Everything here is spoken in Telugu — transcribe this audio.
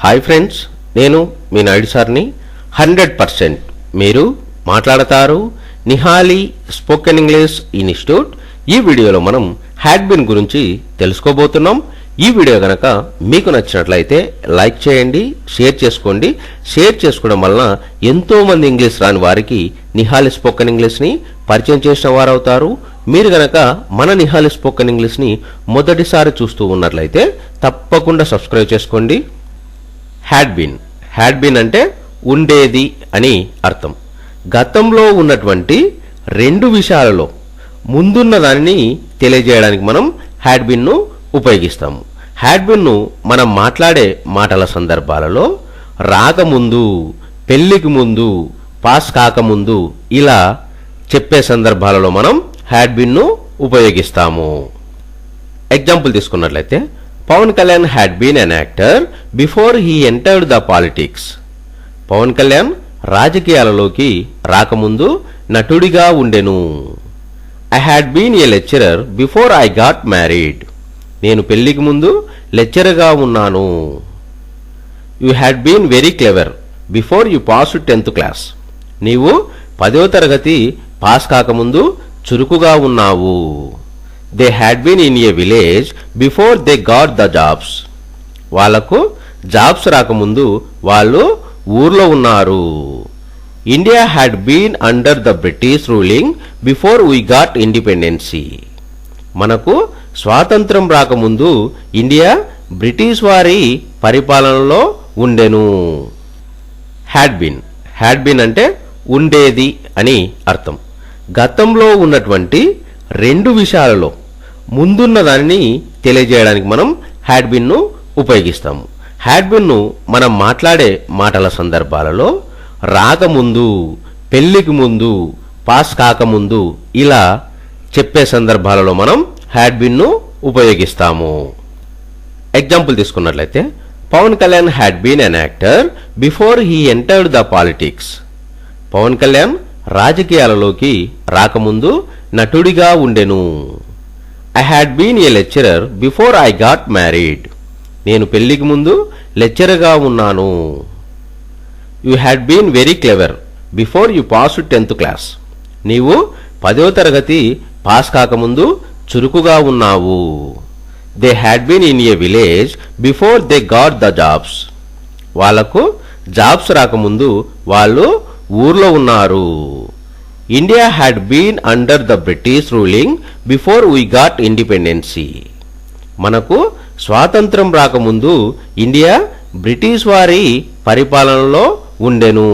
హాయ్ ఫ్రెండ్స్, నేను మీ నాయుడు సార్ని. 100% మీరు మాట్లాడతారు నిహాలి స్పోకెన్ ఇంగ్లీష్ ఇన్స్టిట్యూట్. ఈ వీడియోలో మనం హ్యాడ్ బీన్ గురించి తెలుసుకోబోతున్నాం. ఈ వీడియో కనుక మీకు నచ్చినట్లయితే లైక్ చేయండి, షేర్ చేసుకోండి. షేర్ చేసుకోవడం వలన ఎంతోమంది ఇంగ్లీష్ రాని వారికి నిహాలి స్పోకెన్ ఇంగ్లీష్ని పరిచయం చేసిన వారు అవుతారు. మీరు కనుక మన నిహాలి స్పోకెన్ ఇంగ్లీష్ని మొదటిసారి చూస్తూ ఉన్నట్లయితే తప్పకుండా సబ్స్క్రైబ్ చేసుకోండి. హ్యాడ్ బీన్ అంటే ఉండేది అని అర్థం. గతంలో ఉన్నటువంటి రెండు విషయాలలో ముందున్న దానిని తెలియజేయడానికి మనం హ్యాడ్ బీన్ను ఉపయోగిస్తాము. హ్యాడ్ బీన్ను మనం మాట్లాడే మాటల సందర్భాలలో రాకముందు, పెళ్లికి ముందు, పాస్ కాకముందు ఇలా చెప్పే సందర్భాలలో మనం హ్యాడ్ బీన్ను ఉపయోగిస్తాము. ఎగ్జాంపుల్ తీసుకున్నట్లయితే, Pawan Kalyan had been an actor before he entered the politics. Pawan Kalyan రాజకీయాలలోకి రాకముందు నటుడిగా ఉండెను. I had been a lecturer before I got married. నేను పెళ్లికి ముందు లెక్చరర్గా ఉన్నాను. You had been very clever before you passed 10th class. నీవు 10వ తరగతి పాస్ కాకముందు చురుకుగా ఉన్నావు. They had been in a village before they got the jobs. వాళ్లకు జాబ్స్ రాకముందు వాళ్ళు ఊర్లో ఉన్నారు. India had been under the British ruling before we got independency. మనకు స్వాతంత్రం రాకముందు ఇండియా బ్రిటిష్ వారి పరిపాలనలో ఉండెను. హ్యాడ్ బీన్ అంటే ఉండేది అని అర్థం. గతంలో ఉన్నటువంటి రెండు విషయాలలో ముందున్న దానిని తెలియజేయడానికి మనం హ్యాడ్ బీన్ను ఉపయోగిస్తాము. హ్యాడ్ బీన్ను మనం మాట్లాడే మాటల సందర్భాలలో రాకముందు, పెళ్లికి ముందు, పాస్ కాకముందు ఇలా చెప్పే సందర్భాలలో మనం హ్యాడ్ బీన్ను ఉపయోగిస్తాము. ఎగ్జాంపుల్ తీసుకున్నట్లయితే, Pawan Kalyan had been an actor before he entered the politics. Pawan Kalyan రాజకీయాలలోకి రాకముందు నటుడిగా ఉండెను. I had been a lecturer before I got married. నేను పెళ్లికి ముందు లెక్చరర్గా ఉన్నాను. You had been very clever before you passed 10th class. నీవు 10వ తరగతి పాస్ కాకముందు చురుకుగా ఉన్నావు. They had been in a village before they got the jobs. వాళ్లకు జాబ్స్ రాకముందు వాళ్ళు ఊర్లో ఉన్నారు. India had been under the British ruling before we got independency. మనకు స్వాతంత్రం రాకముందు ఇండియా బ్రిటిష్ వారి పరిపాలనలో ఉండెను.